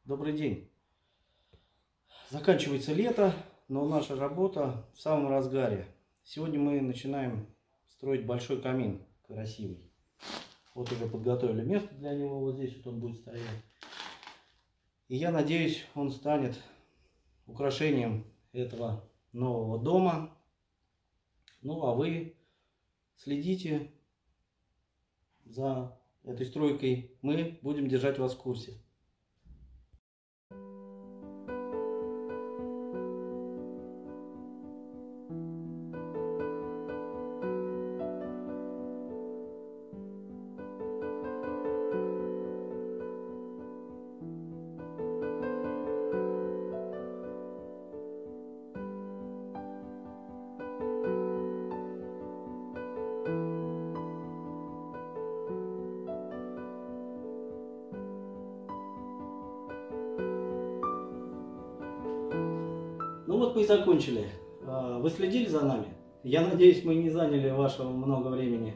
Добрый день. Заканчивается лето, но наша работа в самом разгаре. Сегодня мы начинаем строить большой камин красивый. Вот уже подготовили место для него, вот здесь вот он будет стоять. И я надеюсь, он станет украшением этого нового дома. Ну а вы следите за этой стройкой. Мы будем держать вас в курсе. Ну вот мы и закончили. Вы следили за нами? Я надеюсь, мы не заняли вашего много времени.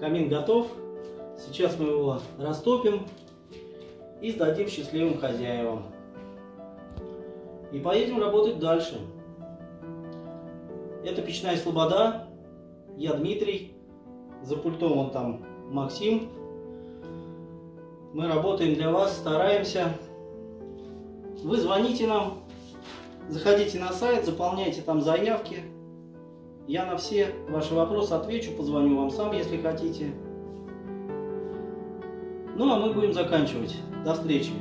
Камин готов. Сейчас мы его растопим и сдадим счастливым хозяевам. И поедем работать дальше. Это печная слобода. Я Дмитрий. За пультом он там Максим. Мы работаем для вас, стараемся. Вы звоните нам. Заходите на сайт, заполняйте там заявки. Я на все ваши вопросы отвечу, позвоню вам сам, если хотите. Ну а мы будем заканчивать. До встречи.